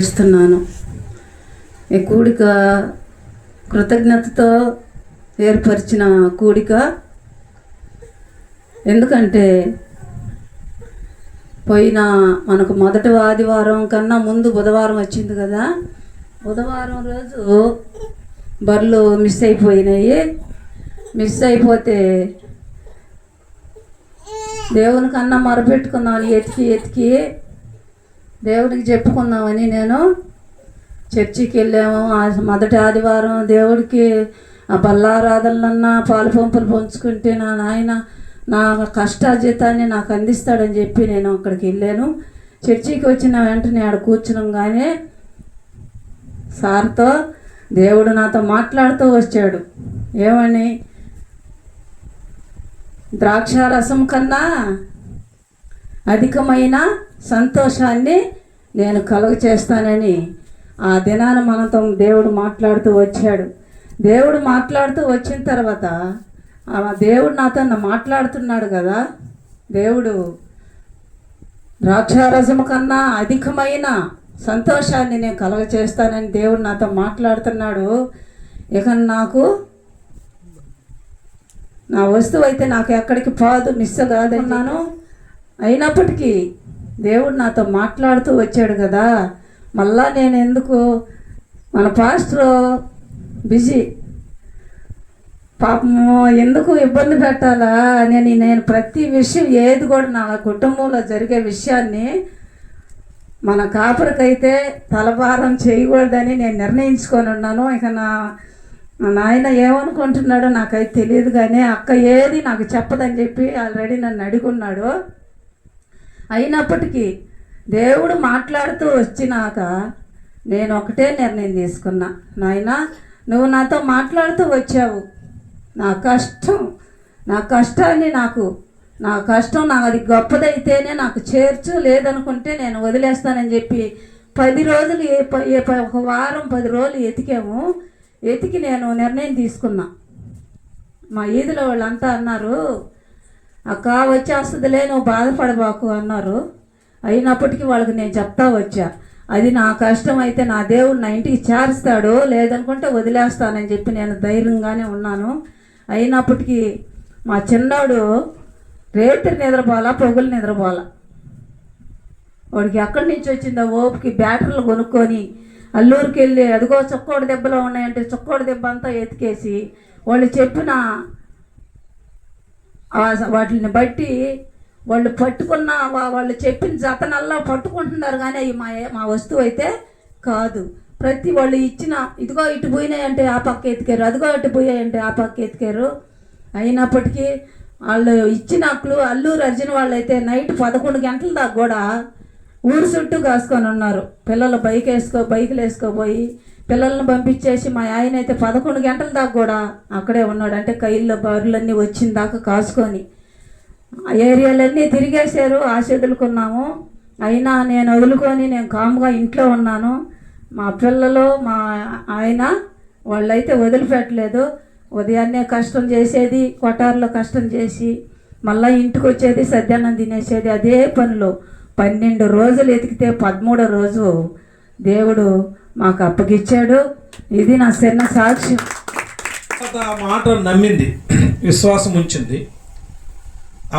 ఇస్తున్నాను. ఈ కూడిక కృతజ్ఞతతో ఏర్పరిచిన కూడిక. ఎందుకంటే పోయిన మనకు మొదటి ఆదివారం కన్నా ముందు బుధవారం వచ్చింది కదా. బుధవారం రోజు బర్రెలు మిస్ అయిపోయినాయి. మిస్ అయిపోతే దేవుని కన్నా మొరపెట్టుకుందామని ఎతికి దేవుడికి చెప్పుకుందామని నేను చర్చికి వెళ్ళాము. మొదటి ఆదివారం దేవుడికి ఆ బల్లారాధనలన్నా పాలు పంపులు పంచుకుంటే నా నాయన నా కష్టాజీతాన్ని నాకు అందిస్తాడని చెప్పి నేను అక్కడికి వెళ్ళాను. చర్చికి వచ్చిన వెంటనే ఆడ కూర్చునగానే సార్తో దేవుడు నాతో మాట్లాడుతూ వచ్చాడు. ఏమని? ద్రాక్ష రసం కన్నా అధికమైన సంతోషాన్ని నేను కలుగ చేస్తానని ఆ దినాన మనతో దేవుడు మాట్లాడుతూ వచ్చాడు. దేవుడు మాట్లాడుతూ వచ్చిన తర్వాత దేవుడు నాతో మాట్లాడుతున్నాడు కదా. దేవుడు ద్రాక్షారసము కన్నా అధికమైన సంతోషాన్ని నేను కలుగ చేస్తానని దేవుడు నాతో మాట్లాడుతున్నాడు. ఇక నాకు నా వస్తువు అయితే నాకు ఎక్కడికి పోదు, మిస్ కాదన్నాను. అయినప్పటికీ దేవుడు నాతో మాట్లాడుతూ వచ్చాడు కదా. మళ్ళా నేను ఎందుకు మన పాస్టర్ బిజీ పాపము ఎందుకు ఇబ్బంది పెట్టాలా అని నేను ప్రతి విషయం ఏది కూడా నా కుటుంబంలో జరిగే విషయాన్ని మన కాపరికైతే తలభారం చేయకూడదని నేను నిర్ణయించుకొని ఉన్నాను. ఇక నా నాయన ఏమనుకుంటున్నాడో నాకైతే తెలియదు, కానీ అక్క ఏది నాకు చెప్పదని చెప్పి ఆల్రెడీ నన్ను అడుగున్నాడు. అయినప్పటికీ దేవుడు మాట్లాడుతూ వచ్చినాక నేను ఒకటే నిర్ణయం తీసుకున్నా. నాయన నువ్వు నాతో మాట్లాడుతూ వచ్చావు. నా కష్టాన్ని నా కష్టం అది గొప్పదైతేనే నాకు చేర్చు, లేదనుకుంటే నేను వదిలేస్తానని చెప్పి 10 రోజులు ఒక వారం 10 రోజులు ఎతికి నేను నిర్ణయం తీసుకున్నా. మా ఈదులో వాళ్ళంతా అన్నారు, అక్క వచ్చేస్తుందిలే నువ్వు బాధపడబాకు అన్నారు. అయినప్పటికీ వాళ్ళకి నేను చెప్తా వచ్చా, అది నా కష్టం అయితే నా దేవుడు నా ఇంటికి చేరుస్తాడు, లేదనుకుంటే వదిలేస్తానని చెప్పి నేను ధైర్యంగానే ఉన్నాను. అయినప్పటికీ మా చిన్నోడు రేత్రి నిద్రపోలా, పొగులు నిద్రపోలా. వాడికి ఎక్కడి నుంచి వచ్చిందో ఓపికి బ్యాటరీలు కొనుక్కొని అల్లూరికి వెళ్ళి అదిగో చొక్కోడి దెబ్బలో ఉన్నాయంటే చొక్కోడి దెబ్బ అంతా ఎతికేసి వాళ్ళు చెప్పిన వాటిని బట్టి వాళ్ళు పట్టుకున్న వాళ్ళు చెప్పిన జతనల్లా పట్టుకుంటున్నారు, కానీ అవి మా వస్తువు అయితే కాదు. ప్రతి వాళ్ళు ఇచ్చిన ఇదిగో ఇటు పోయినాయంటే ఆ పక్క ఎతికారు, అదిగో ఇటు పోయాయంటే ఆ పక్క ఎతికారు. అయినప్పటికీ వాళ్ళు ఇచ్చిన అల్లూరు అర్జున్ వాళ్ళు అయితే నైట్ 11 గంటల దాకా కూడా ఊరు చుట్టూ కాసుకొని ఉన్నారు. పిల్లలు బైకులు వేసుకోపోయి పిల్లల్ని పంపించేసి మా ఆయన అయితే 11 గంటల దాకా కూడా అక్కడే ఉన్నాడు. అంటే కైల్లో బర్రెలన్నీ వచ్చిన దాకా కాసుకొని ఆ ఏరియాలన్నీ తిరిగేశారు, ఆశీదులుకున్నాము. అయినా నేను వదులుకొని నేను కాముగా ఇంట్లో ఉన్నాను. మా పిల్లలు మా ఆయన వాళ్ళైతే వదిలిపెట్టలేదు. ఉదయాన్నే కష్టం చేసేది, కొటారులో కష్టం చేసి మళ్ళీ ఇంటికి వచ్చేది, సద్యాన్నం తినేసేది. అదే పనిలో 12 రోజులు ఎతికితే 13వ రోజు దేవుడు మాకు అప్పగిచ్చాడు. ఇది నా చిన్న సాక్ష్యం. ఆ మాట నమ్మింది, విశ్వాసం ఉంచింది.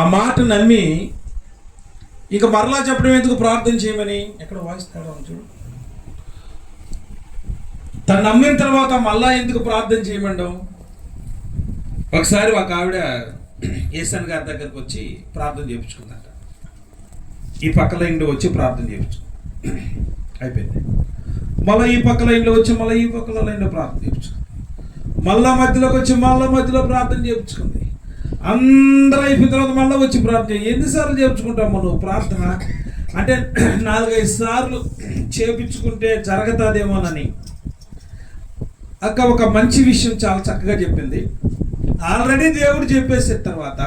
ఆ మాట నమ్మి ఇక మరలా చెప్పడం ఎందుకు, ప్రార్థన చేయమని ఎక్కడ వాయిస్తాడో చూడు. తను నమ్మిన తర్వాత మళ్ళా ఎందుకు ప్రార్థన చేయమండం. ఒకసారి ఒక ఆవిడ ఏసన్ గారి దగ్గరకు వచ్చి ప్రార్థన చేయించుకుందంట. ఈ పక్కల ఇంట్లో వచ్చి ప్రార్థన చేయించుకుంది, అయిపోయింది. మళ్ళీ ఈ పక్కల ఇంట్లో వచ్చి మళ్ళీ ఈ పక్కల ఇంట్లో ప్రార్థన చేయించుకుంది. మళ్ళా మధ్యలోకి వచ్చి మధ్యలో ప్రార్థన చేయించుకుంది. అందరూ అయిపోయిన తర్వాత మళ్ళీ వచ్చి ప్రార్థన. ఎన్నిసార్లు చేయించుకుంటాము నువ్వు ప్రార్థన అంటే? 4-5 సార్లు చేయించుకుంటే జరుగుతుందేమోనని అక్క ఒక మంచి విషయం చాలా చక్కగా చెప్పింది. ఆల్రెడీ దేవుడు చెప్పేసిన తర్వాత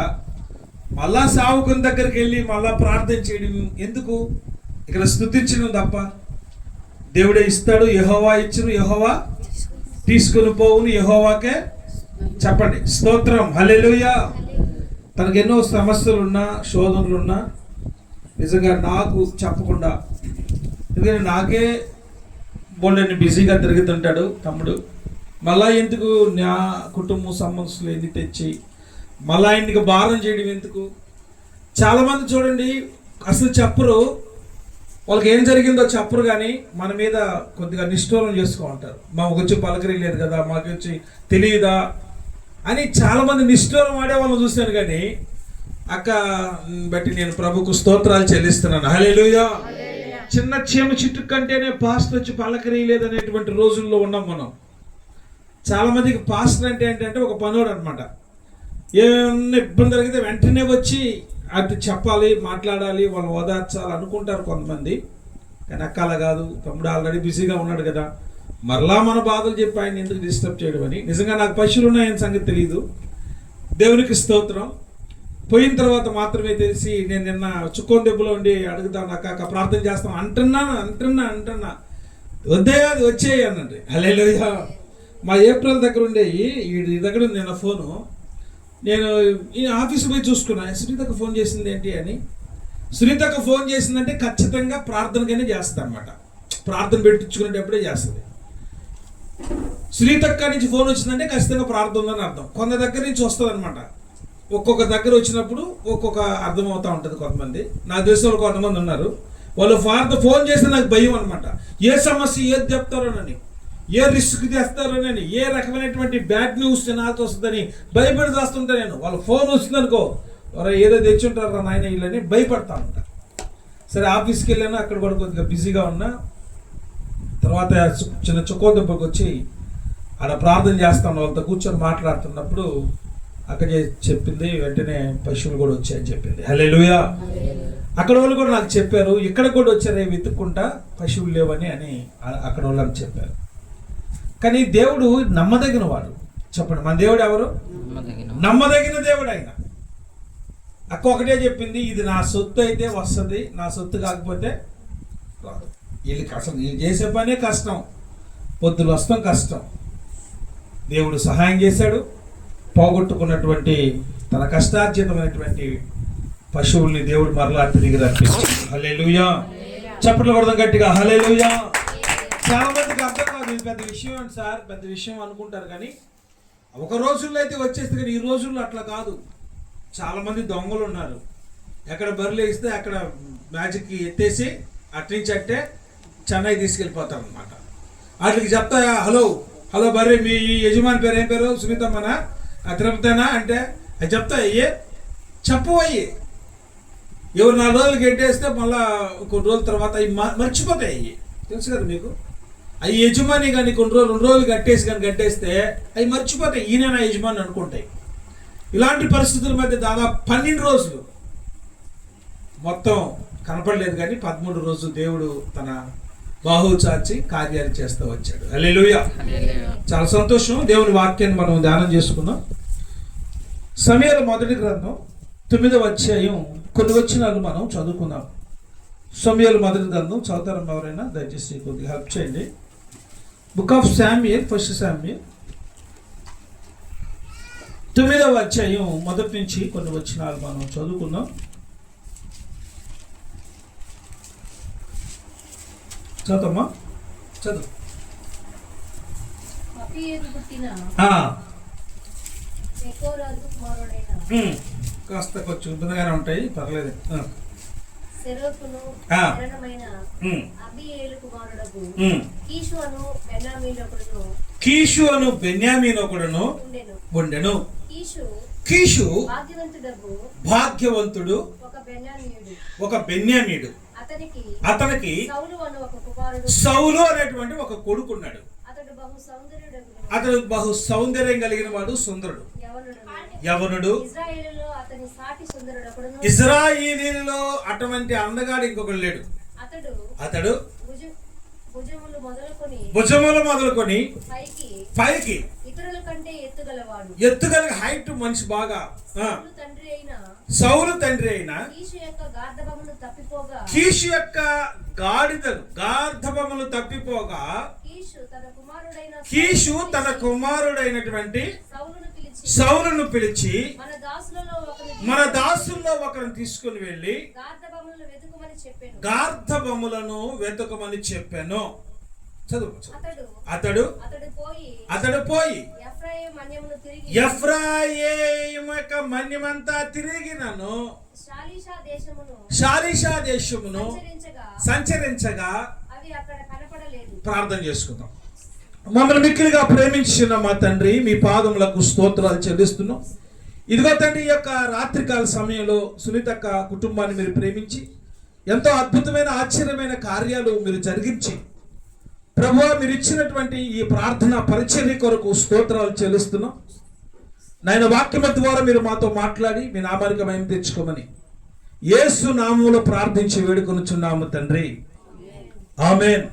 మళ్ళా సావుకుని దగ్గరికి వెళ్ళి మళ్ళా ప్రార్థన చేయడం ఎందుకు? ఇక్కడ స్తుతించడం తప్ప. దేవుడే ఇస్తాడు, యెహోవా ఇచ్చును, యెహోవా తీసుకుని పోవును, యెహోవాకే చెప్పండి స్తోత్రం, హల్లెలూయా. తనకు ఎన్నో సమస్యలున్నా శోధనలున్నా నిజంగా నాకు చెప్పకుండా, ఎందుకంటే నాకే బోల్డని బిజీగా తిరుగుతుంటాడు తమ్ముడు. మళ్ళా ఎందుకు నా కుటుంబ సమస్యలు ఎన్ని తెచ్చి మళ్ళా ఆయనకి భారం చేయడం ఎందుకు? చాలామంది చూడండి అసలు చెప్పరు, వాళ్ళకి ఏం జరిగిందో చెప్పరు, కానీ మన మీద కొద్దిగా నిష్ఠూరం చేసుకో ఉంటారు. మాకు వచ్చి పలకరియలేదు కదా, మాకు వచ్చి తెలియదా అని చాలామంది నిష్ఠూరం ఆడే వాళ్ళని చూశాను. కానీ అక్క బట్టి నేను ప్రభుకు స్తోత్రాలు చెల్లిస్తున్నాను. హల్లెలూయా. చిన్న చీమ చిట్టు కంటేనే పాస్టర్ వచ్చి పలకరియలేదు అనేటువంటి రోజుల్లో ఉన్నాం మనం. చాలామందికి పాస్టర్ అంటే ఏంటంటే ఒక పనోడు అనమాట. ఏమన్నా ఇబ్బంది జరిగితే వెంటనే వచ్చి అది చెప్పాలి, మాట్లాడాలి, వాళ్ళు ఓదార్చాలి అనుకుంటారు కొంతమంది. కానీ అక్క అలా కాదు. తమ్ముడు ఆల్రెడీ బిజీగా ఉన్నాడు కదా, మరలా మన బాధలు చెప్పి ఆయన ఎందుకు డిస్టర్బ్ చేయడం అని. నిజంగా నాకు పశువులు ఉన్నాయని సంగతి తెలియదు. దేవునికి స్తోత్రం. పోయిన తర్వాత మాత్రమే తెలిసి నేను నిన్న చుక్కోని దెబ్బలో ఉండి అడుగుతాను, అక్క ప్రార్థన చేస్తాం అంటున్నా వద్దే అది వచ్చేయి అన్నట్టు. హల్లెలూయా. మా ఏప్రిల్ దగ్గర ఉండేవి ఈ దగ్గర ఉంది నిన్న ఫోను. నేను ఈ ఆఫీసు పోయి చూసుకున్నా, సునీతకు ఫోన్ చేసింది ఏంటి అని. సునీతకు ఫోన్ చేసిందంటే ఖచ్చితంగా ప్రార్థనకైనా చేస్తుంది అనమాట. ప్రార్థన పెట్టించుకునేటప్పుడే చేస్తుంది. సునీతక్క నుంచి ఫోన్ వచ్చిందంటే ఖచ్చితంగా ప్రార్థన ఉందని అర్థం. కొంత దగ్గర నుంచి వస్తుంది అనమాట. ఒక్కొక్క దగ్గర వచ్చినప్పుడు ఒక్కొక్క అర్థం అవుతూ ఉంటుంది. కొంతమంది నా దేశంలో కొంతమంది ఉన్నారు, వాళ్ళు ఫోన్ చేస్తే నాకు భయం అనమాట. ఏ సమస్య ఏది చెప్తారోనని, ఏ రిస్క్ చేస్తారోనని, ఏ రకమైనటువంటి బ్యాడ్ న్యూస్ నాతో వస్తుందని భయపడి చేస్తుంటా నేను. వాళ్ళ ఫోన్ వస్తుందనుకో, ఏదో తెచ్చి ఉంటారా నాయన వీళ్ళని భయపడతా ఉంటా. సరే ఆఫీస్కి వెళ్ళాను, అక్కడ కూడా కొద్దిగా బిజీగా ఉన్నా. తర్వాత చిన్న చుక్కోదెబ్బకి వచ్చి ఆడ ప్రార్థన చేస్తాను, వాళ్ళతో కూర్చొని మాట్లాడుతున్నప్పుడు అక్కడ చెప్పింది, వెంటనే పశువులు కూడా వచ్చాయని చెప్పింది. హల్లెలూయా. అక్కడ వాళ్ళు కూడా నాకు చెప్పారు, ఇక్కడ కూడా వచ్చారే వెతుక్కుంటా పశువులు లేవని అని అక్కడ వాళ్ళని చెప్పారు. కానీ దేవుడు నమ్మదగిన వాడు. చెప్పండి, మన దేవుడు ఎవరు? నమ్మదగిన దేవుడు ఆయన. అక్క ఒకటే చెప్పింది, ఇది నా సొత్తు అయితే వస్తుంది, నా సొత్తు కాకపోతే రాదు. వీళ్ళకి అసలు వీళ్ళు చేసే పనే కష్టం, పొద్దులు వస్తాం కష్టం. దేవుడు సహాయం చేశాడు. పోగొట్టుకున్నటువంటి తన కష్టార్జితమైనటువంటి పశువుల్ని దేవుడు మరలా తిరిగి రప్పించాడు. హల్లెలూయా. చప్పట్లు కొడదాం గట్టిగా. హల్లెలూయా. చాలా మందికి అర్థం కాదు, ఇది పెద్ద విషయం అండి సార్, పెద్ద విషయం అనుకుంటారు. కానీ ఒక రోజుల్లో అయితే వచ్చేస్తే, కానీ ఈ రోజుల్లో అట్లా కాదు. చాలా మంది దొంగలు ఉన్నారు. ఎక్కడ బరిలో ఇస్తే అక్కడ మ్యాజిక్కి ఎత్తేసి అట్నుంచి చెన్నై తీసుకెళ్ళిపోతారు అనమాట. వాటికి చెప్తాయా, హలో హలో బర్రీ, మీ యజమాని పేరు ఏం పేరు? సునీతమ్మనా, తిరుపతేనా అంటే అది చెప్తా. అయ్యే చెప్పవయ్యి. ఎవరు 4 రోజులు కట్టేస్తే మళ్ళా కొన్ని రోజుల తర్వాత అవి మర్చిపోతాయి. అయ్యి తెలుసు కదా మీకు. అవి యజమాని కానీ కొన్ని రోజులు 2 రోజులు కట్టేస్తే అవి మర్చిపోతాయి. ఈయన నా యజమాని అనుకుంటాయి. ఇలాంటి పరిస్థితుల మధ్య దాదాపు 12 రోజులు మొత్తం కనపడలేదు, కానీ 13 రోజులు దేవుడు తన బాహు చాచి కార్యాలు చేస్తూ వచ్చాడు. హల్లెలూయా. చాలా సంతోషం. దేవుని వాక్యాన్ని మనం ధ్యానం చేసుకున్నాం. సమూయేలు మొదటి గ్రంథం 9వ అధ్యాయం కొన్ని వచనాలు మనం చదువుకున్నాం. సమూయేలు మొదటి గ్రంథం చదువుతారు ఎవరైనా? దయచేసి కొద్దిగా హెల్ప్ చేయండి. Book of Samuel, first Samuel 9వ అధ్యాయం మొదటి నుంచి కొన్ని వచనాలు మనం చదువుకున్నాం. చదువుమా, చదువు. కాస్త కొంచెం ఇబ్బందిగానే ఉంటాయి, పర్లేదు. కీషు అను బెన్యామీనొకడును ఉండెను. కీషు భాగ్యవంతుడు ఒక బెన్యామీయుడు. అతనికి సౌలు అనేటువంటి ఒక కొడుకున్నాడు. అతడు బహు సౌందర్యం కలిగిన వాడు, సుందరుడు, యవనుడు. ఇశ్రాయేలీయులలో అటువంటి అందగాడు ఇంకొకడు లేడు. అతడు భుజములు మొదలుకొని పైకి ఎత్తుగల హైట్ మనిషి బాగా. సౌలు తండ్రి అయిన కీషు యొక్క గార్ధబములు తప్పిపోగా కీషు తన కుమారుడైనటువంటి సౌలును పిలిచి మన దాసుల్లో ఒకరిని తీసుకుని వెళ్ళి గార్ధబములను వెతుకమని చెప్పాను. చదువు. అతడు అతడు అతడు పోయి అతడు పోయి ఎఫ్రాయిము మన్యమును తిరిగి ఎఫ్రాయిము యొక్క మన్యమంతా తిరిగి నన్ను షాలీషా దేశమును సంచరించగా అవి అక్కడ కనపడలేదు. ప్రార్థన చేసుకుందాం. మమ్మల్ని మిక్కిలిగా ప్రేమించిన మా తండ్రి, మీ పాదములకు స్తోత్రాలు చెల్లిస్తున్నాం. ఇదిగో తండ్రి, ఈ యొక్క రాత్రికాల సమయంలో సునీతక్క కుటుంబాన్ని మీరు ప్రేమించి ఎంతో అద్భుతమైన ఆశ్చర్యమైన కార్యాలు మీరు జరిగించి ప్రభువా మీరు ఇచ్చినటువంటి ఈ ప్రార్థన పరిచర్య కొరకు స్తోత్రాలు చెల్లిస్తున్నాం. నాయన వాక్యము ద్వారా మీరు మాతో మాట్లాడి మీ నామానికి మహిమ తెచ్చుకోమని యేసు నామములో ప్రార్థించి వేడుకొనుచున్నాము తండ్రి, ఆమేన్.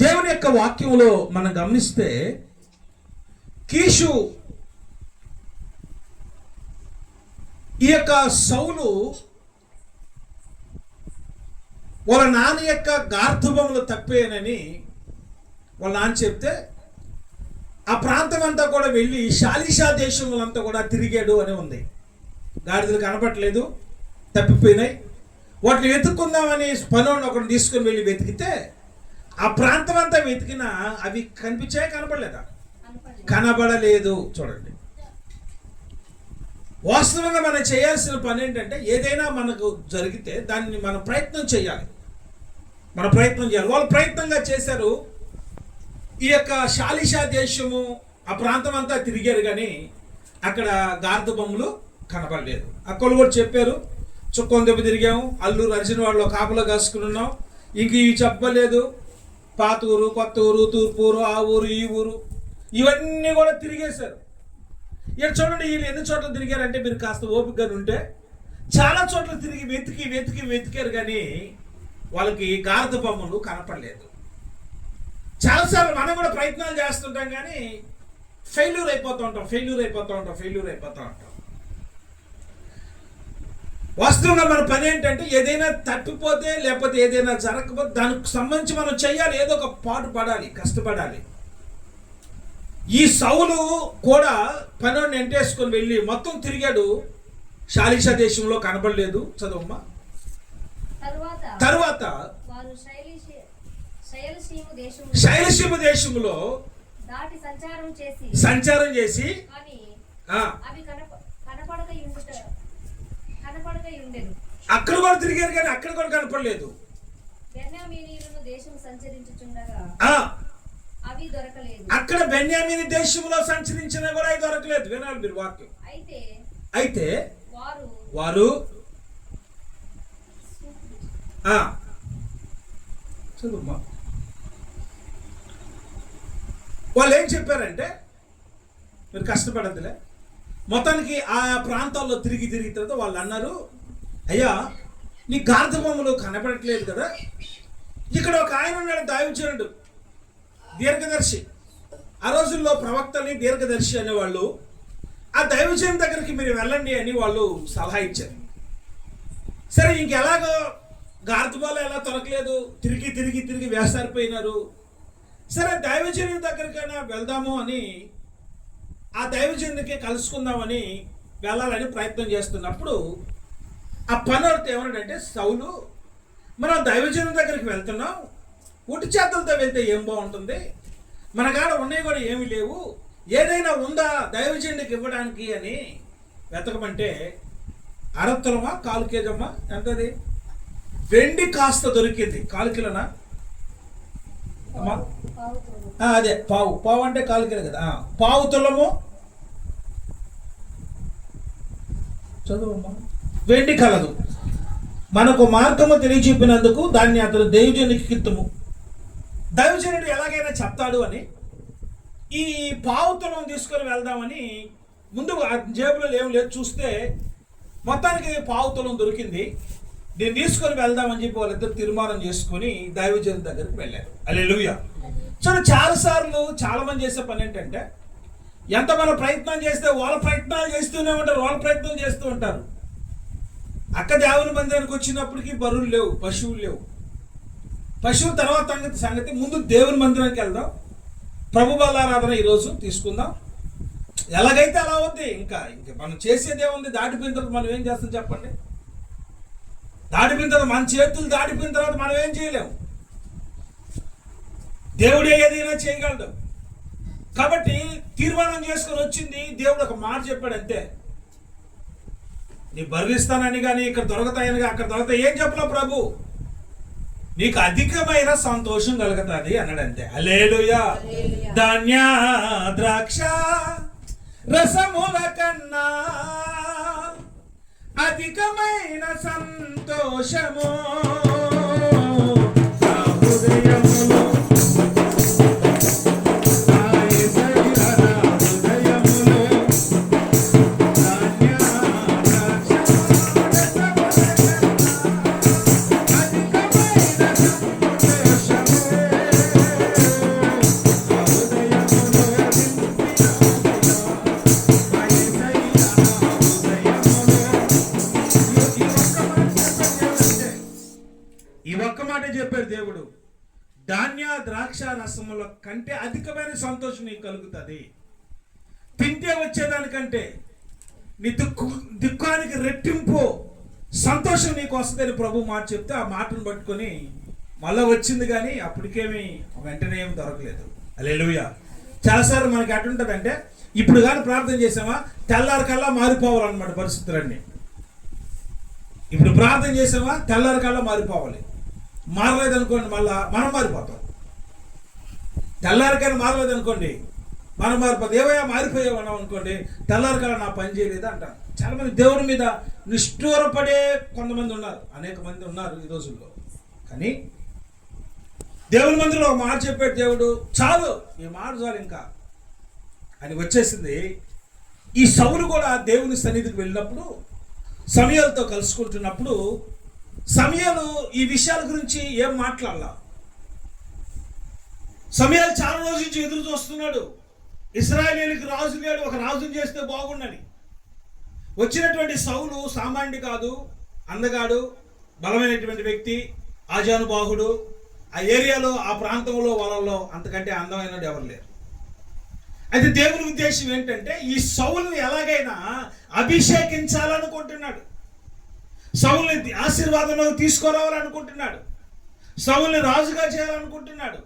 దేవుని యొక్క వాక్యంలో మనం గమనిస్తే కీషు ఈ యొక్క సౌలు వాళ్ళ నాన్న యొక్క గార్ధబములు తప్పేనని వాళ్ళ నాన్న చెప్తే ఆ ప్రాంతం అంతా కూడా వెళ్ళి షాలీషా దేశములంతా కూడా తిరిగాడు అని ఉంది. గాడిదలు కనపట్లేదు, తప్పిపోయినాయి. వాటిని వెతుక్కుందామని పనోడిని ఒకరిని తీసుకొని వెళ్ళి వెతికితే ఆ ప్రాంతం అంతా వెతికినా అవి కనిపించాయి, కనపడలేదా? కనబడలేదు. చూడండి, వాస్తవంగా మనం చేయాల్సిన పని ఏంటంటే ఏదైనా మనకు జరిగితే దాన్ని మనం ప్రయత్నం చేయాలి. వాళ్ళు ప్రయత్నంగా చేశారు. ఈ యొక్క షాలీషా దేశము ఆ ప్రాంతం అంతా తిరిగారు, కానీ అక్కడ గార్ధబొమ్మలు కనపడలేదు. అక్కలు కూడా చెప్పారు, చుక్కం దెబ్బ తిరిగాము, అల్లూరు అర్జున వాళ్ళు కాపులో కాసుకుని ఉన్నాం, ఇంక ఇవి చెప్పలేదు. పాత ఊరు, కొత్త ఊరు, తూర్పు ఊరు, ఆ ఊరు, ఈ ఊరు, ఇవన్నీ కూడా తిరిగేశారు. ఇక్కడ చూడండి, వీళ్ళు ఎన్ని చోట్ల తిరిగారంటే మీరు కాస్త ఓపికగా ఉంటే చాలా చోట్ల తిరిగి వెతికారు, కానీ వాళ్ళకి గార్ధబొమ్మలు కనపడలేదు. చాలాసార్లు మనం కూడా ప్రయత్నాలు చేస్తుంటాం, కానీ ఫెయిల్యూర్ అయిపోతూ ఉంటాం. వాస్తవంగా మన పని ఏంటంటే ఏదైనా తప్పిపోతే లేకపోతే ఏదైనా జరగకపోతే దానికి సంబంధించి మనం చేయాలి, ఏదో ఒక పాటు పడాలి, కష్టపడాలి. ఈ సౌలు కూడా పనోడిని ఎంటేసుకొని వెళ్ళి మొత్తం తిరిగాడు, షాలీషా దేశంలో కనబడలేదు. చదవమ్మా. తరువాత శైలసీమ దేశంలో సంచారం చేసి అక్కడ కూడా తిరిగారు, కానీ అక్కడ కూడా కనపడలేదు. అక్కడ బెన్యామీని దేశంలో సంచరించినా కూడా అవి దొరకలేదు. వినాలి మీరు వాక్యం. అయితే వారు చదువుమా. వాళ్ళు ఏం చెప్పారంటే మీరు కష్టపడద్దులే. మొత్తానికి ఆ ప్రాంతాల్లో తిరిగి తర్వాత వాళ్ళు అన్నారు, అయ్యా నీ గార్ధబొమ్మలు కనపడట్లేదు కదా, ఇక్కడ ఒక ఆయన ఉన్నాడు, దైవజనుడు, దీర్ఘదర్శి. ఆ రోజుల్లో ప్రవక్తని దీర్ఘదర్శి అనేవాళ్ళు. ఆ దైవజనుడి దగ్గరికి మీరు వెళ్ళండి అని వాళ్ళు సలహా ఇచ్చారు. సరే, ఇంకెలాగో గార్ధబొమ్మలు ఎలా దొరకలేదు, తిరిగి వేసారిపోయినారు. సరే, దైవజనుడి దగ్గరికైనా వెళ్దాము అని ఆ దైవజనుడికి కలుసుకుందామని వెళ్ళాలని ప్రయత్నం చేస్తున్నప్పుడు ఆ పనోడితో ఏమన్నాడంటే, సౌలు మనం దైవజనుడి దగ్గరికి వెళ్తున్నాం, ఉట్టి చేతులతో వెళ్తే ఏం బాగుంటుంది, మన కాడ ఉన్నాయి కూడా ఏమీ లేవు, ఏదైనా ఉందా దైవజనుడికి ఇవ్వడానికి అని వెతకమంటే అరతులమా 4 కేజమ్మా ఎంతది వెండి కాస్త దొరికింది. 4 కిలోనా అమ్మా? అదే పావు అంటే 4 కిలో కదా. పావు తులము చదువమ్మా వెండి కలదు. మనకు మార్గము తెలియచెప్పినందుకు దాన్ని అతను దైవజనునికి కిత్తము. దైవజనుడు ఎలాగైనా చెప్తాడు అని ఈ పావుతులం తీసుకొని వెళ్దామని ముందు జేబులో ఏం లేదు, చూస్తే మొత్తానికి పావుతులం దొరికింది. నేను తీసుకొని వెళ్దామని చెప్పి వాళ్ళిద్దరు తీర్మానం చేసుకొని దైవజనుడి దగ్గరికి వెళ్ళారు. హల్లెలూయా. చాలాసార్లు చాలా మంది చేసే పని ఏంటంటే ఎంత మనం ప్రయత్నం చేస్తే వాళ్ళ ప్రయత్నాలు చేస్తూ ఉంటారు. అక్క దేవుని మందిరానికి వచ్చినప్పటికీ బరువులు లేవు, పశువులు లేవు. పశువుల తర్వాత సంగతి ముందు దేవుని మందిరానికి వెళ్దాం, ప్రభు బలారాధన ఈరోజు తీసుకుందాం. ఎలాగైతే అలా అవుద్ది. ఇంకా మనం చేసేదే ఉంది. దాటిపోయిన తర్వాత మనం ఏం చేస్తాం చెప్పండి? దాటిపోయిన తర్వాత మన చేతులు దాటిపోయిన తర్వాత మనం ఏం చేయలేము. దేవుడే ఏదైనా చేయగలడు. కాబట్టి తీర్మానం చేసుకొని వచ్చింది. దేవుడు ఒక మాట చెప్పాడు అంతే. నీ బర్రిస్తానని కానీ ఇక్కడ దొరకతాయని కానీ అక్కడ దొరకతాయి ఏం చెప్పలా ప్రభు, నీకు అధికమైన సంతోషం కలుగుతుంది అన్నాడు అంతే. హల్లెలూయా. ధాన్య ద్రాక్ష రసముల కన్నా అధికమైన సంతోషము నా హృదయములో, నా యేసయ్య నా హృదయములో. ధాన్య ద్రాక్ష రసముల కన్నా అధికమైన సంతోషము నా హృదయములో నింపిన ఈ ఒక్క మాట చెప్పాడు దేవుడు. ధాన్య ద్రాక్ష రసముల కంటే అధికమైన సంతోషం నీకు కలుగుతుంది. తింటే వచ్చేదానికంటే నీ దుఃఖానికి రెట్టింపు సంతోషం నీకు వస్తుందని ప్రభు మాట చెప్తే ఆ మాటను పట్టుకొని మళ్ళీ వచ్చింది, కానీ అప్పటికేమి వెంటనే ఏమి దొరకలేదు. హల్లెలూయా. చాలాసార్లు మనకి ఎట్లుంటుందంటే ఇప్పుడు కానీ ప్రార్థన చేసామా తెల్లారికల్లా మారిపోవాలన్నమాట పరిస్థితులన్నీ. ఇప్పుడు ప్రార్థన చేసామా తెల్లారికల్లా మారిపోవాలి. మారలేదనుకోండి మళ్ళా మనం మారిపోతాం. తెల్లారికైనా మారలేదనుకోండి మనం మారిపోతాం. ఏవైనా మారిపోయామన్నాం అనుకోండి తెల్లారికల్లా నా పని చేయలేదు అంటారు. చాలామంది దేవుని మీద నిష్ఠూరపడే కొంతమంది ఉన్నారు, అనేక మంది ఉన్నారు ఈ రోజుల్లో. కానీ దేవుని మందిలో ఒక మాట చెప్పాడు దేవుడు, చాలు ఈ మాట చాలు ఇంకా అని వచ్చేసింది. ఈ సౌలు కూడా దేవుని సన్నిధికి వెళ్ళినప్పుడు సమూయేలుతో కలుసుకుంటున్నప్పుడు సమూయేలు ఈ విషయాల గురించి ఏం మాట్లాడాల. సమూయేలు చాలా రోజుల నుంచి ఎదురు చూస్తున్నాడు. ఇశ్రాయేలీయులకు రాజు లేడు, ఒక రాజుని చేస్తే బాగుండని. వచ్చినటువంటి సౌలు సామాన్యుడు కాదు, అందగాడు, బలమైనటువంటి వ్యక్తి, ఆజానుబాహుడు. ఆ ఏరియాలో ఆ ప్రాంతంలో వాళ్ళలో అంతకంటే అందమైన ఎవరు లేరు. అయితే దేవుని ఉద్దేశం ఏంటంటే ఈ సౌలుని ఎలాగైనా అభిషేకించాలనుకుంటున్నాడు. సౌలుని ఆశీర్వాదంలో తీసుకురావాలనుకుంటున్నాడు. సౌలుని రాజుగా చేయాలనుకుంటున్నాడు.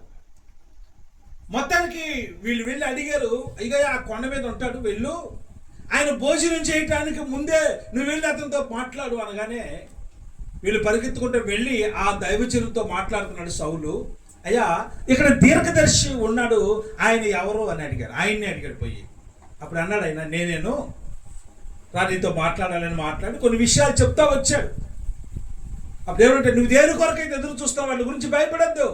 మొత్తానికి వీళ్ళు వెళ్ళి అడిగారు, అయ్యా ఆ కొండ మీద ఉంటాడు వెళ్ళు, ఆయన భోజనం చేయటానికి ముందే నువ్వు వెళ్ళి అతనితో మాట్లాడు అనగానే వీళ్ళు పరిగెత్తుకుంటూ వెళ్ళి ఆ దైవజనులతో మాట్లాడుతున్నాడు సౌలు. అయ్యా ఇక్కడ దీర్ఘదర్శి ఉన్నాడు, ఆయన ఎవరు అని అడిగారు. ఆయన్ని అడిగాడు పోయి. అప్పుడు అన్నాడు ఆయన, నేనేను రా నీతో మాట్లాడాలని మాట్లాడి కొన్ని విషయాలు చెప్తా వచ్చాడు. అప్పుడు ఏమంటే నువ్వు దేని కొరకైతే ఎదురు చూస్తావు వాళ్ళ గురించి భయపడద్దు.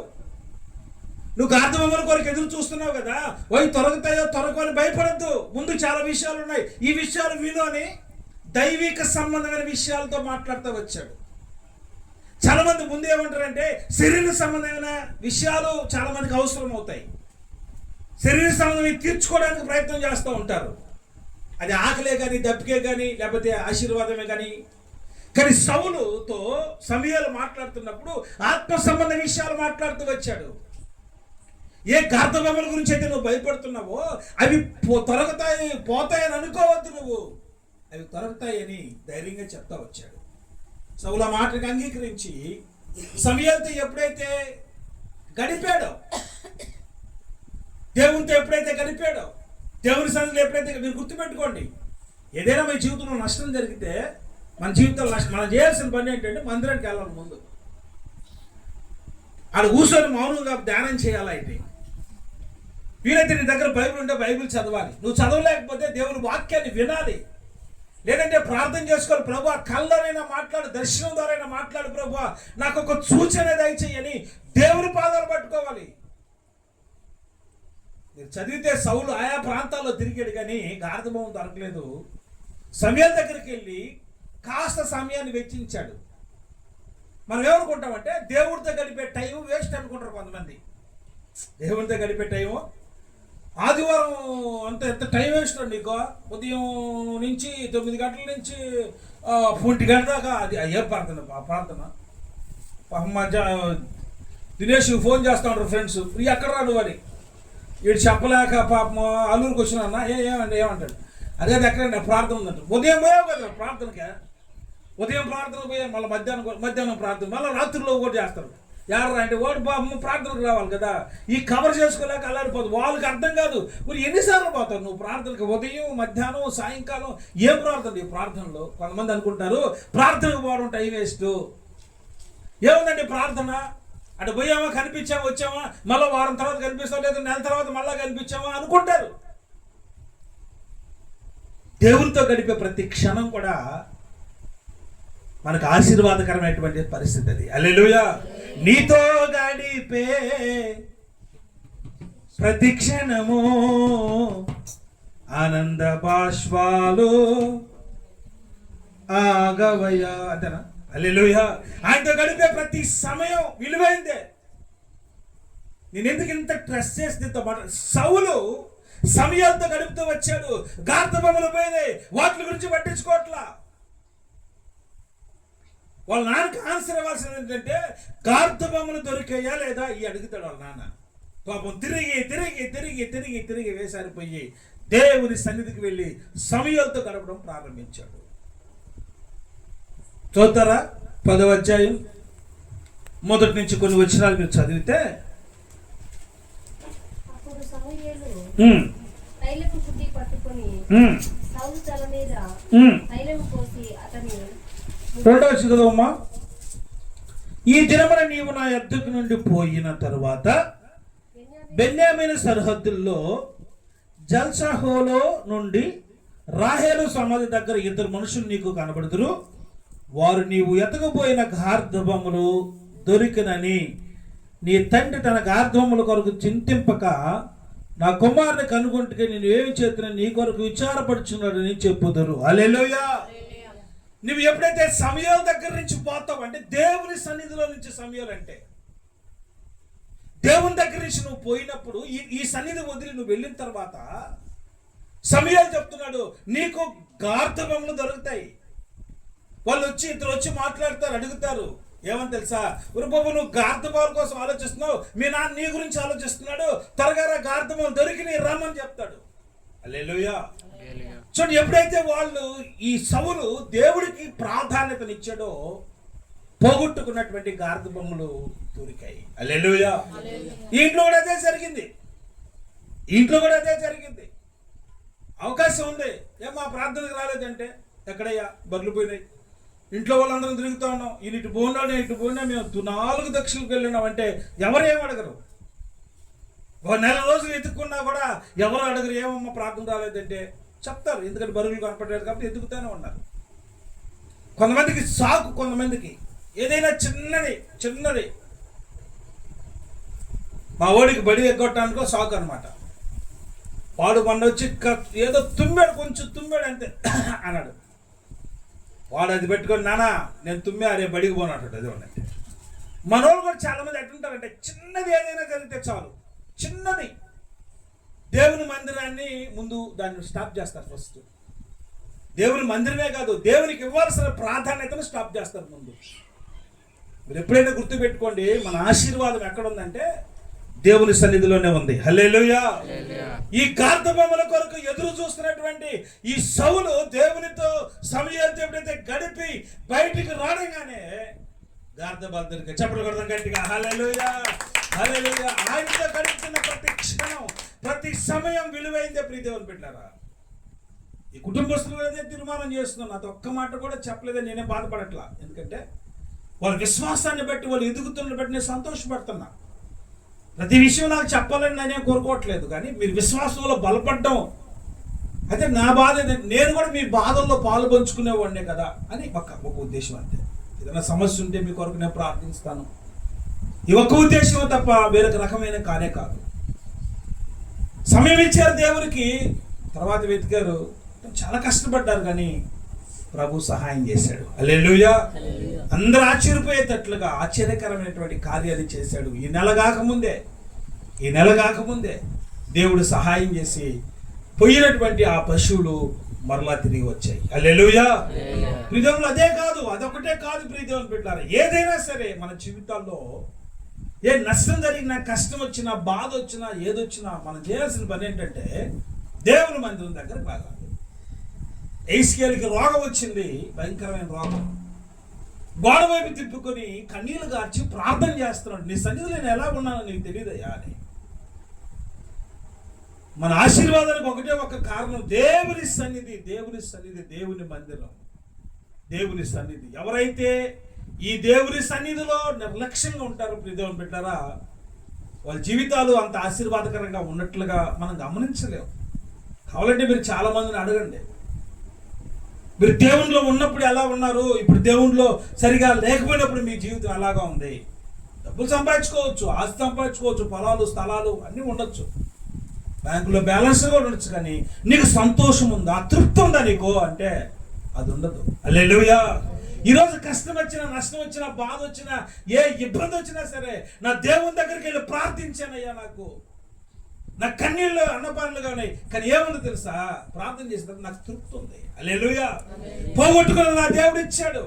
నువ్వు గార్ధబొమ్మల కొరకు ఎదురు చూస్తున్నావు కదా, అవి తొలగుతాయో తొలగని భయపడద్దు. ముందు చాలా విషయాలు ఉన్నాయి, ఈ విషయాలు విను అని దైవిక సంబంధమైన విషయాలతో మాట్లాడుతూ వచ్చాడు. చాలా మంది ముందు ఏమంటారంటే శరీర సంబంధమైన విషయాలు చాలా మందికి అవసరం అవుతాయి. శరీర సంబంధం తీర్చుకోవడానికి ప్రయత్నం చేస్తూ ఉంటారు. అది ఆకలే కానీ, దప్పికే కానీ, లేకపోతే ఆశీర్వాదమే కానీ. కానీ సౌలుతో సమూయేలు మాట్లాడుతున్నప్పుడు ఆత్మ సంబంధ విషయాలు మాట్లాడుతూ వచ్చాడు. ఏ గార్ధబొమ్మల గురించి అయితే నువ్వు భయపడుతున్నావో అవి తొలగుతాయి, పోతాయని అనుకోవద్దు. నువ్వు అవి తొలగుతాయని ధైర్యంగా చెప్తా వచ్చాడు. సౌలు ఆ మాటకి అంగీకరించి సమూయేలుతో ఎప్పుడైతే గడిపాడో, దేవునితో ఎప్పుడైతే గడిపాడో, దేవుని సన్నిధిలో ఎప్పుడైతే, మీరు గుర్తుపెట్టుకోండి, ఏదైనా మీ జీవితంలో నష్టం జరిగితే మన జీవితంలో మనం చేయాల్సిన పని ఏంటంటే మందిరానికి వెళ్ళాలి. ముందు ఆడ కూర్చొని మౌనంగా ధ్యానం చేయాలి. అయితే వీలైతే నీ దగ్గర బైబిల్ ఉంటే బైబిల్ చదవాలి. నువ్వు చదవలేకపోతే దేవుని వాక్యాన్ని వినాలి. లేదంటే ప్రార్థన చేసుకోవాలి, ప్రభు కళ్ళనైనా మాట్లాడు, దర్శనం ద్వారా మాట్లాడు, ప్రభు నాకు ఒక సూచన దయచేయని దేవుని పాదాలు పట్టుకోవాలి. మీరు చదివితే సౌలు ఆయా ప్రాంతాల్లో తిరిగాడు కానీ గార్ధబొమ్మ దొరకలేదు. సమూయేలు దగ్గరికి వెళ్ళి కాస్త సమయాన్ని వెచ్చించాడు. మనం ఏమనుకుంటామంటే దేవుడితో గడిపే టైం వేస్ట్ అనుకుంటారు కొంతమంది. దేవుడితో గడిపే టైము ఆదివారం అంత ఎంత టైం వేస్ట్ అండి. నీకు ఉదయం నుంచి 9 గంటల నుంచి 1 గంట దాకా అది అయ్యే ప్రార్థన. ప్రార్థన దినేష్ ఫోన్ చేస్తా ఉంటారు ఫ్రెండ్స్, ఎక్కడ రా నువ్వు అని. వీడు చెప్పలేక పాపం అల్లూరికి వచ్చినా ఏమంటే ఏమంటాడు, అదే ఎక్కడండి ప్రార్థన ఉందంట. ఉదయం పోయావు కదా ప్రార్థనకే, ఉదయం ప్రార్థన పోయా, మళ్ళీ మధ్యాహ్నం ప్రార్థన, మళ్ళీ రాత్రిలో కూడా చేస్తారు. ఎవరు అంటే వాడు బాబు ప్రార్థనకు రావాలి కదా, ఈ కవర్ చేసుకోలేక అల్లాడిపోదు. వాళ్ళకి అర్థం కాదు, మరి ఎన్నిసార్లు పోతావు నువ్వు ప్రార్థనకు? ఉదయం, మధ్యాహ్నం, సాయంకాలం ఏం ప్రార్థన ఈ ప్రార్థనలో? కొంతమంది అనుకుంటారు ప్రార్థనకు పోవడం టైం వేస్ట్. ఏముందండి ప్రార్థన? అటు పోయామా, కనిపించామా, వచ్చామా, మళ్ళీ వారం తర్వాత కనిపిస్తాం, లేదా నెల తర్వాత మళ్ళీ కనిపించామా అనుకుంటారు. దేవునితో గడిపే ప్రతి క్షణం కూడా మనకు ఆశీర్వాదకరమైనటువంటి పరిస్థితి అది. హల్లెలూయా. నీతో గడిపే ప్రతి క్షణము ఆనంద బాష్పాలు ఆగవయ్యా అంతేనా? హల్లెలూయా. ఆయనతో గడిపే ప్రతి సమయం విలువైందే. నేను ఎందుకు ఇంత స్ట్రెస్ చేసి నీతో సౌలు సమయాలతో గడుపుతూ వచ్చాడు. గార్ధబొమ్మలు పోయినాయి, వాటి గురించి పట్టించుకోవట్లా. వాళ్ళ నాన్నకి ఆన్సర్ ఇవ్వాల్సింది ఏంటంటే గార్ధబొమ్మలు దొరికాయా లేదా ఈ అడుగుతాడు వాళ్ళ నాన్న. పాపం తిరిగి తిరిగి తిరిగి తిరిగి తిరిగి వేసారిపోయి దేవుని సన్నిధికి వెళ్ళి సమయాలతో గడపడం ప్రారంభించాడు. చూస్తారా 10వ అధ్యాయం మొదటి నుంచి కొన్ని వచనాలు మీరు చదివితే, అప్పుడు సమూయేలు తైలపు పుట్టి పట్టుకొని సౌలు తల మీద తైలము పోసి అతని 2వ చదువమ్మా. ఈ దినమున నీవు నా యొద్దకు నుండి పోయిన తరువాత బెన్యామీను సరిహద్దుల్లో జల్సాహోలో నుండి రాహేలు సమాధి దగ్గర 2 మనుషులు నీకు కనబడుదురు. వారు నీవు ఎతకపోయిన గార్ధబొమ్మలు దొరికినని నీ తండ్రి తన గార్ధబొమ్మల కొరకు చింతింపక నా కుమారుని కనుగొంటే నేను ఏమి చేతున్నా నీ కొరకు విచారపడుచున్నాడని చెప్పుదురు. హల్లెలూయా. నువ్వు ఎప్పుడైతే సమయాల దగ్గర నుంచి పోతావు అంటే దేవుని సన్నిధిలో నుంచి సమయాలు అంటే దేవుని దగ్గర నుంచి నువ్వు పోయినప్పుడు ఈ సన్నిధి వదిలి నువ్వు వెళ్ళిన తర్వాత సమయాలు చెప్తున్నాడు, నీకు గార్ధబొమ్మలు దొరుకుతాయి. వాళ్ళు వచ్చి ఇద్దరు వచ్చి మాట్లాడతారు, అడుగుతారు ఏమని తెలుసా? బాబు నువ్వు గార్ధబొమ్మల కోసం ఆలోచిస్తున్నావు, మీ నాన్న నీ గురించి ఆలోచిస్తున్నాడు, త్వరగా గార్ధబొమ్మలు దొరికి రమ్మని చెప్తాడు. హల్లెలూయా. చూడండి, ఎప్పుడైతే వాళ్ళు ఈ సౌలు దేవుడికి ప్రాధాన్యతనిచ్చాడో పోగొట్టుకున్నటువంటి గార్ధబొమ్మలు దొరికాయి. హల్లెలూయా. ఇంట్లో కూడా అదే జరిగింది. ఇంట్లో కూడా అదే జరిగింది. అవకాశం ఉంది. మా ప్రార్థనకు రాలేదంటే ఎక్కడయ్యా బర్రెలు పోయినాయి, ఇంట్లో వాళ్ళందరం తిరుగుతూ ఉన్నాం, ఈయన ఇటు పోయినాడు ఇటు పోయినా, మేము 4 దక్షిణకు వెళ్ళినామంటే ఎవరేం అడగరు. 1 నెల రోజులు ఎత్తుక్కున్నా కూడా ఎవరు అడగరు. ఏమమ్మా ప్రార్థన రాలేదంటే చెప్తారు, ఎందుకంటే బరువులు కనపడలేదు కాబట్టి ఎదుగుతూనే ఉన్నారు. కొంతమందికి సాకు, కొంతమందికి ఏదైనా చిన్నది మా ఓడికి బడి ఎగ్గొట్టడానికో సాకు అనమాట. వాడు మొన్న వచ్చి ఏదో తుమ్మాడు, కొంచెం తుమ్మాడు అంతే అన్నాడు. వాడు అది పెట్టుకొని నానా నేను తుమ్మే అరే బడికి పోనట్టు. అది ఉన్నది. మనోళ్ళు కూడా చాలామంది ఎట్లుంటారంటే చిన్నది ఏదైనా జరిగితే చాలు, చిన్నది దేవుని మందిరాన్ని ముందు దాన్ని స్టాప్ చేస్తారు. ఫస్ట్ దేవుని మందిరమే కాదు, దేవునికి ఇవ్వాల్సిన ప్రాధాన్యతను స్టాప్ చేస్తారు ముందు. మీరు ఎప్పుడైనా గుర్తుపెట్టుకోండి, మన ఆశీర్వాదం ఎక్కడ ఉందంటే దేవుని సన్నిధిలోనే ఉంది. హల్లెలూయా. ఈ గార్ధబొమ్మల కొరకు ఎదురు చూస్తున్నటువంటి ఈ సౌలు దేవునితో సమయాలతో ఎప్పుడైతే గడిపి బయటికి రావడంగానే గార్ధబొమ్మలు దొరికాయి. చెప్పలు కొడదాం గట్టిగా. హల్లెలూయా, హల్లెలూయా. ఆయనతో గడుపుతున్న ప్రతి క్షణం, ప్రతి సమయం విలువైందే ప్రియ దేవుని బిడ్డలారా. ఈ కుటుంబస్తులు అదే తీర్మానం చేస్తున్నాను. నాతో ఒక్క మాట కూడా చెప్పలేదని నేనే బాధపడట్లా. ఎందుకంటే వాళ్ళ విశ్వాసాన్ని బట్టి, వాళ్ళు ఎదుగుతున్న బట్టి నేను సంతోషపడుతున్నా. ప్రతి విషయం నాకు చెప్పాలని నేనే కోరుకోవట్లేదు, కానీ మీరు విశ్వాసంలో బలపడ్డం అయితే నా బాధ. నేను కూడా మీ బాధల్లో పాలు పంచుకునేవాడినే కదా అని ఒక ఉద్దేశం అంతే. ఏదైనా సమస్య ఉంటే మీ కొరకు నేను ప్రార్థిస్తాను, ఈ ఒక్క ఉద్దేశం తప్ప వేరొక రకమైన కానే కాదు. సమయం ఇచ్చారు దేవునికి, తర్వాత వెతికారు, చాలా కష్టపడ్డారు, కానీ ప్రభు సహాయం చేశాడు. హల్లెలూయా. అందరూ ఆశ్చర్యపోయేటట్లుగా ఆశ్చర్యకరమైనటువంటి కార్యాలు చేశాడు. ఈ నెల కాకముందే దేవుడు సహాయం చేసి పోయినటువంటి ఆ పశువులు మరలా తిరిగి వచ్చాయి. హల్లెలూయా. ప్రియదేవులు అదే కాదు, అదొకటే కాదు ప్రియదేవుని బిడ్డలారా. ఏదైనా సరే మన జీవితాల్లో ఏ నష్టం జరిగినా, కష్టం వచ్చినా, బాధ వచ్చినా, ఏదొచ్చినా మనం చేయాల్సిన పని ఏంటంటే దేవుని మందిరం దగ్గరకు రాగాలి. ఎస్కేల్కి రోగం వచ్చింది, భయంకరమైన రోగం. గోడ వైపు తిప్పుకొని కన్నీళ్లు గార్చి ప్రార్థన చేస్తున్నాడు. నీ సన్నిధిలో నేను ఎలా ఉన్నానో నీకు తెలియదయ్యా అని. మన ఆశీర్వాదానికి ఒకటే ఒక కారణం, దేవుని సన్నిధి. దేవుని సన్నిధి, దేవుని మందిరం, దేవుని సన్నిధి. ఎవరైతే ఈ దేవుని సన్నిధిలో నిర్లక్ష్యంగా ఉంటారో దేవుని బిడ్డలారా, వాళ్ళ జీవితాలు అంత ఆశీర్వాదకరంగా ఉన్నట్లుగా మనం గమనించలేము. కావాలంటే మీరు చాలా మందిని అడగండి, మీరు దేవునిలో ఉన్నప్పుడు ఎలా ఉన్నారు, ఇప్పుడు దేవునిలో సరిగా లేకపోయినప్పుడు మీ జీవితం ఎలాగా ఉంది. డబ్బులు సంపాదించుకోవచ్చు, ఆస్తి సంపాదించుకోవచ్చు, పొలాలు స్థలాలు అన్నీ ఉండొచ్చు, బ్యాంకులో బ్యాలెన్స్ కూడా ఉండొచ్చు, కానీ నీకు సంతోషం ఉందా, తృప్తి ఉందా నీకు అంటే అది ఉండదు. హల్లెలూయా. ఈరోజు కష్టం వచ్చినా, నష్టం వచ్చినా, బాధ వచ్చినా, ఏ ఇబ్బంది వచ్చినా సరే నా దేవుని దగ్గరికి వెళ్ళి ప్రార్థించానయ్యా, నా కన్నీళ్ళు అన్నపానులుగా ఉన్నాయి, కానీ ఏముంది తెలుసా, ప్రార్థన చేసిన నాకు తృప్తి ఉంది. హల్లెలూయా. పోగొట్టుకున్న నా దేవుడు ఇచ్చాడు,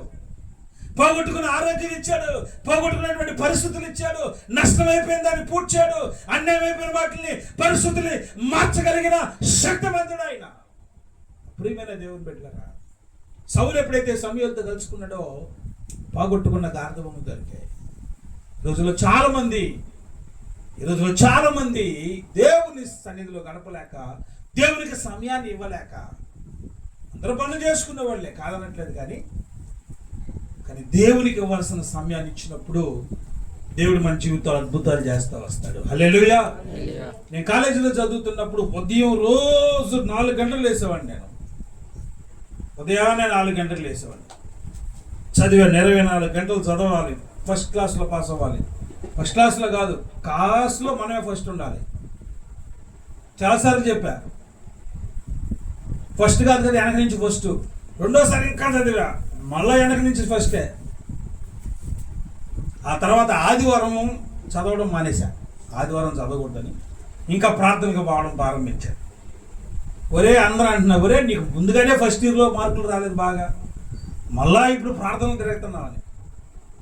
పోగొట్టుకున్న ఆరోగ్యం ఇచ్చాడు, పోగొట్టుకున్నటువంటి పరిస్థితులు ఇచ్చాడు, నష్టమైపోయిన దాన్ని పూడ్చాడు, అన్యాయమైపోయిన వాటిని పరిస్థితుల్ని మార్చగలిగిన శక్తివంతుడు ఆయన. ప్రియమైన దేవుని బిడ్డలారా, సౌలు ఎప్పుడైతే సమూయేలుతో కలుసుకున్నాడో పోగొట్టుకున్న గార్ధబొమ్మ దొరికాయి. ఈ రోజుల్లో చాలా మంది దేవుని సన్నిధిలో గడపలేక, దేవునికి సమయాన్ని ఇవ్వలేక, అందరూ పనులు చేసుకునే వాళ్ళే కాదనట్లేదు, కానీ దేవునికి ఇవ్వాల్సిన సమయాన్ని ఇచ్చినప్పుడు దేవుడు మన జీవితాలు అద్భుతాలు చేస్తూ వస్తాడు. హల్లెలూయా. నేను కాలేజీలో చదువుతున్నప్పుడు ఉదయం రోజు 4 గంటలు లేసేవాడిని. నేను ఉదయాన్నే 4 గంటలు లేసేవాడిని. చదివాను, 24 గంటలు చదవాలి, ఫస్ట్ క్లాస్లో పాస్ అవ్వాలి. ఫస్ట్ క్లాస్లో కాదు, క్లాస్లో మనమే ఫస్ట్ ఉండాలి. చాలాసార్లు చెప్పా, ఫస్ట్ కాదు కదా, వెనక నుంచి ఫస్ట్. రెండోసారి ఇంకా చదివా, మళ్ళీ వెనక నుంచి ఫస్టే. ఆ తర్వాత ఆదివారం చదవడం మానేశా, ఆదివారం చదవకూడదని. ఇంకా ప్రార్థనకు పోవడం ప్రారంభించాను. ఒరే అందరూ అంటున్నావు, ఒరే నీకు ముందుగానే ఫస్ట్ ఇయర్లో మార్కులు రాలేదు బాగా, మళ్ళా ఇప్పుడు ప్రార్థనలు తిరుగుతున్నామని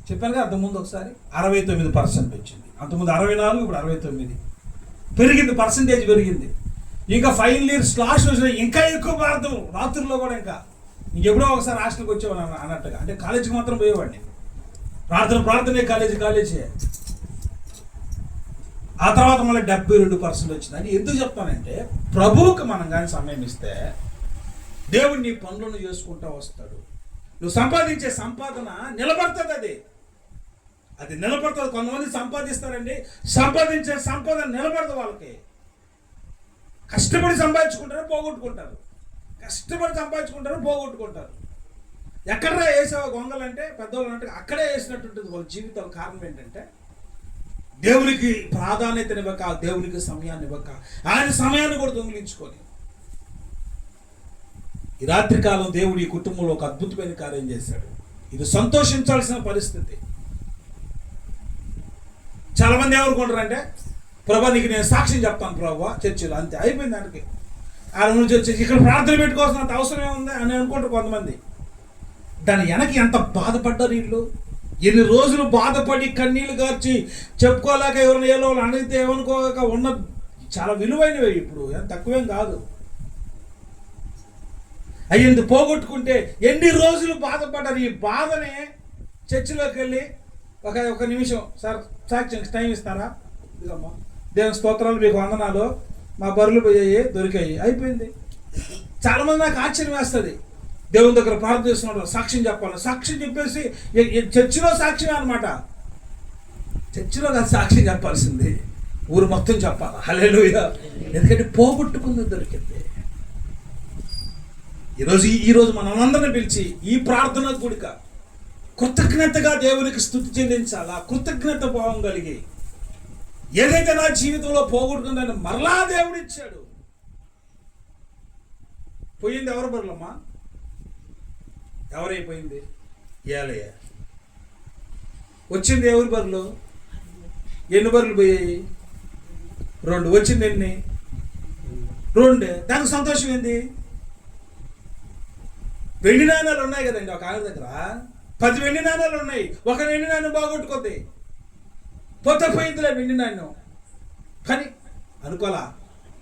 చెప్పాను కదా. అంతకుముందు ఒకసారి 69% వచ్చింది, అంతకుముందు 64, ఇప్పుడు 69 పెరిగింది, పర్సంటేజ్ పెరిగింది. ఇంకా ఫైనల్ ఇయర్ లాస్ట్ వచ్చిన ఇంకా ఎక్కువ ప్రార్థన, రాత్రుల్లో కూడా. ఇంకా ఇంకెప్పుడో ఒకసారి హాస్టల్కి వచ్చేవాడు అన్నట్టుగా, అంటే కాలేజీకి మాత్రం పోయేవాడిని. ప్రార్థనే, కాలేజీ. ఆ తర్వాత మళ్ళీ 72% వచ్చింది. అని ఎందుకు చెప్తానంటే, ప్రభువుకి మనం కానీ సమయం ఇస్తే దేవుడు నీ పనులను చేసుకుంటూ వస్తాడు. నువ్వు సంపాదించే సంపాదన నిలబడుతుంది, అది నిలబడుతుంది. కొంతమంది సంపాదిస్తారండి, సంపాదించే సంపాదన నిలబడదు వాళ్ళకి. కష్టపడి సంపాదించుకుంటారు, పోగొట్టుకుంటారు, కష్టపడి సంపాదించుకుంటారు, పోగొట్టుకుంటారు. ఎక్కడరా వేసావా గొంగలంటే పెద్దవాళ్ళు అంటే అక్కడే వేసినట్టుంటుంది వాళ్ళ జీవితాల. కారణం ఏంటంటే దేవునికి ప్రాధాన్యతనివ్వక, దేవునికి సమయాన్ని ఇవ్వక, ఆయన సమయాన్ని కూడా దొంగిలించుకొని. ఈ రాత్రి కాలం దేవుడు ఈ కుటుంబంలో ఒక అద్భుతమైన కార్యం చేశాడు. ఇది సంతోషించాల్సిన పరిస్థితి. చాలా మంది ఏమనుకుంటారంటే, ప్రభా నీకు నేను సాక్ష్యం చెప్తాను ప్రభా చర్చిలో, అంతే అయిపోయింది. దానికి ఆ నుంచి వచ్చేసి ఇక్కడ ప్రార్థన పెట్టుకోవాల్సినంత అవసరం ఏముంది అని అనుకుంటారు కొంతమంది. దాని వెనక ఎంత బాధపడ్డారు వీళ్ళు, ఎన్ని రోజులు బాధపడి కన్నీళ్ళు గార్చి చెప్పుకోలేక, ఎవరిని ఏలో అడిగితే ఏమనుకోక ఉన్న చాలా విలువైనవి. ఇప్పుడు ఏం తక్కువేం కాదు. అయ్యింది పోగొట్టుకుంటే ఎన్ని రోజులు బాధపడ్డారు. ఈ బాధనే చర్చిలోకి వెళ్ళి ఒక నిమిషం సార్ సాక్ష్యం టైం ఇస్తారా, ఇదమ్మా దేవుని స్తోత్రాలు, మీకు వందనాలు, మా బరులు పోయాయి, దొరికాయి, అయిపోయింది. చాలామంది నాకు ఆశ్చర్యం వేస్తుంది, దేవుని దగ్గర ప్రార్థన చేస్తున్నాడు, సాక్ష్యం చెప్పాలి. సాక్ష్యం చెప్పేసి చర్చిలో సాక్ష్యమే అనమాట. చర్చిలో కాదు సాక్ష్యం చెప్పాల్సింది, ఊరు మొత్తం చెప్పాలి. హల్లెలూయా. ఎందుకంటే పోగొట్టుకుంది దొరికింది. ఈరోజు మనందరిని పిలిచి ఈ ప్రార్థన కూడిక కృతజ్ఞతగా దేవునికి స్తుతి చెల్లించాలా, కృతజ్ఞత భావం కలిగి ఏదైతే నా జీవితంలో పోగొట్టుకుందని మరలా దేవుడు ఇచ్చాడు. పోయింది ఎవరు బరులమ్మా, ఎవరైపోయింది ఏలయ్య. వచ్చింది ఎవరి బరులు, ఎన్ని బరులు పోయాయి, 2. వచ్చింది ఎన్ని, 2. దానికి సంతోషం ఏంది. వెండి నాణాలు ఉన్నాయి కదండి ఒక ఆయన దగ్గర, 10 వెండి నాణాలు ఉన్నాయి, ఒక వెండి నాణ్యం బాగొట్టుకుంది, పోయిందిలే వెండి నాణ్యం, కానీ అనుకోలా,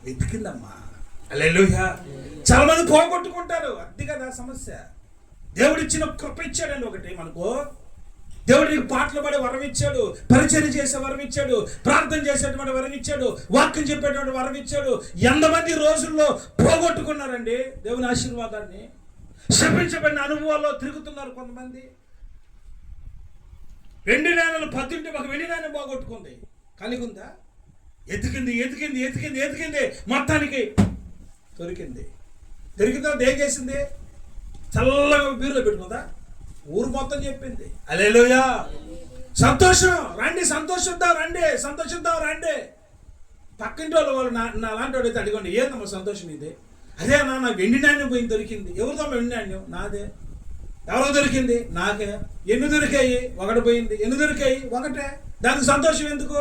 వెతికిందమ్మా. హల్లెలూయా. చాలా మంది పోగొట్టుకుంటారు, అది కదా సమస్య. దేవుడిచ్చిన కృప ఇచ్చాడండి ఒకటి మనకు, దేవుడు నీకు పాటలు పాడే వరం ఇచ్చాడు, పరిచర్య చేసే వరం ఇచ్చాడు, ప్రార్థన చేసేటువంటి వరం ఇచ్చాడు, వాక్యం చెప్పేటువంటి వరం ఇచ్చాడు. ఎంతమంది రోజుల్లో పోగొట్టుకున్నారండి దేవుని ఆశీర్వాదాన్ని? శపించబడిన అనుభవాల్లో తిరుగుతున్నారు కొంతమంది. వెండి నాణ్యాలు 10 ఒక వెండి నాణ్యం పోగొట్టుకుంది. కలిగి ఉందా? ఎతికింది మొత్తానికి దొరికింది. దొరికిన తర్వాత ఏం చేసింది? చల్లగా బీరులో పెట్టుకుందా? ఊరు మొత్తం చెప్పింది హల్లెలూయా, సంతోషం రండి, సంతోషిద్దాం రండి. పక్కింటి వాళ్ళు నా లాంటి వాడు అయితే అడిగండి, ఏందమ్మా సంతోషం ఇది? అదే నా వెండి నాణ్యం పోయింది, దొరికింది. ఎవరిదమ్మా వెండి నాణ్యం? నాదే. ఎవరో దొరికింది? నాకే. ఎన్ని దొరికాయి? ఒకటి పోయింది. ఎన్ని దొరికాయి? ఒకటే. దానికి సంతోషం ఎందుకు?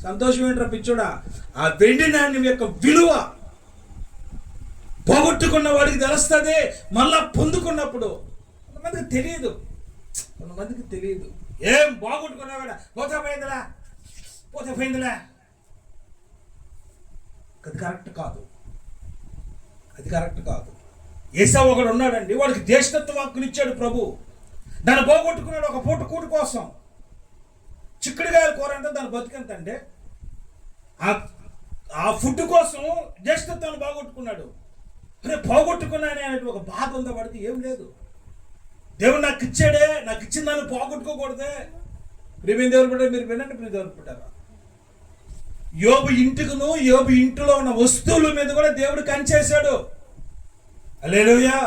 సంతోషం ఏంట్రా పిచ్చోడా? ఆ వెండి నాణ్యం యొక్క విలువ పోగొట్టుకున్న వాడికి తెలుస్తుంది, మళ్ళా పొందుకున్నప్పుడు. కొంతమందికి తెలియదు. ఏం బాగొట్టుకున్నావాడా? పోతే పోయిందిలే. అది కరెక్ట్ కాదు. ఏసావు ఒకడు ఉన్నాడండి, వాడికి జ్యేష్ఠత్వ హక్కులు ఇచ్చాడు ప్రభు. దాన్ని పోగొట్టుకున్నాడు ఒక పూట కూటు కోసం. చిక్కుడుగాయల కూర అంటే దాని బతుకెంతంటే ఆ ఫుడ్ కోసం జ్యేష్ఠత్వాన్ని పోగొట్టుకున్నాడు. అరే పోగొట్టుకున్నానే అనే ఒక బాధ ఉందా వాడికి? ఏం లేదు. దేవుడు నాకు ఇచ్చాడే, నాకు ఇచ్చిన దాన్ని పోగొట్టుకోకూడదే. ప్రియమైన దేవుడు బిడ్డ, మీరు వినండి ప్రియ దేవుడు బిడ్డారా, యోబు ఇంటిలో ఉన్న వస్తువుల మీద కూడా దేవుడు కంచేశాడు. హల్లెలూయా.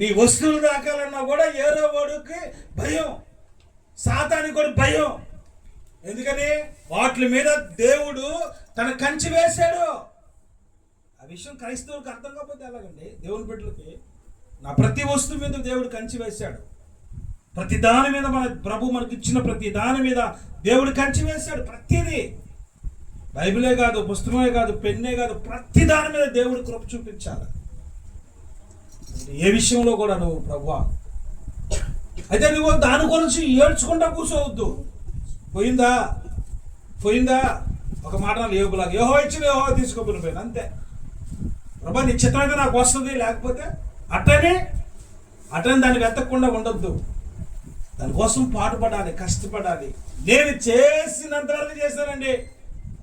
నీ వస్తువులు దాకాలన్నా కూడా ఏరో వాడికి భయం, సాతానికి కూడా భయం. ఎందుకని? వాటి మీద దేవుడు తన కంచి వేశాడు. ఆ విషయం క్రైస్తవులకు అర్థం కాకపోతే ఎలాగండి? దేవుని బిడ్డలకి నా ప్రతి వస్తువు మీద దేవుడు కంచి వేశాడు. ప్రతి దాని మీద మన ప్రభు మనకి ఇచ్చిన ప్రతి దాని మీద దేవుడు కంచి వేశాడు. ప్రతిదీ, బైబిలే కాదు, పుస్తకమే కాదు, పెన్నే కాదు, ప్రతి దాని మీద దేవుడు కృప చూపించాలి. ఏ విషయంలో కూడా నువ్వు ప్రభువా అయితే నువ్వు దాని గురించి ఏడ్చుకుంటా కూర్చోవద్దు. పోయిందా ఒక మాట యోబులాగా, యెహోవా ఇచ్చిన యెహోవా తీసుకోపోయిన అంతే. ప్రభా నీ చిత్తం అయితే నాకు వస్తుంది, లేకపోతే అట్లనే దాన్ని వెతకకుండా ఉండొద్దు. దానికోసం పాటుపడాలి, కష్టపడాలి. నేను చేసినంత వరకు చేశానండి,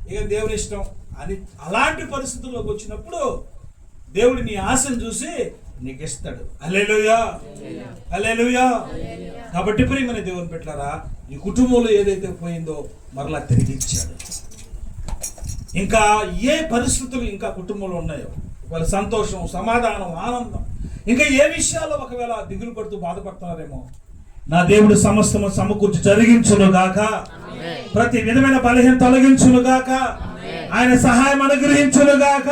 ఇక దేవుని ఇష్టం అని అలాంటి పరిస్థితుల్లోకి వచ్చినప్పుడు దేవుడు నీ ఆశను చూసి నీకు ఇస్తాడు. హల్లెలూయా. కాబట్టి ప్రియమైన దేవుని బిడ్డలారా, ఈ కుటుంబంలో ఏదైతే పోయిందో మరలా తిరిగి ఇచ్చాడు. ఇంకా ఏ పరిస్థితులు ఇంకా కుటుంబంలో ఉన్నాయో, వాళ్ళ సంతోషం, సమాధానం, ఆనందం, ఇంకా ఏ విషయాల్లో ఒకవేళ దిగులు పడుతూ బాధపడుతున్నారేమో, నా దేవుడు సమస్తము సమకూర్చి జరిగించును గాక. ప్రతి విధమైన బలహీన తొలగించును గాక. ఆయన సహాయం అనుగ్రహించును గాక.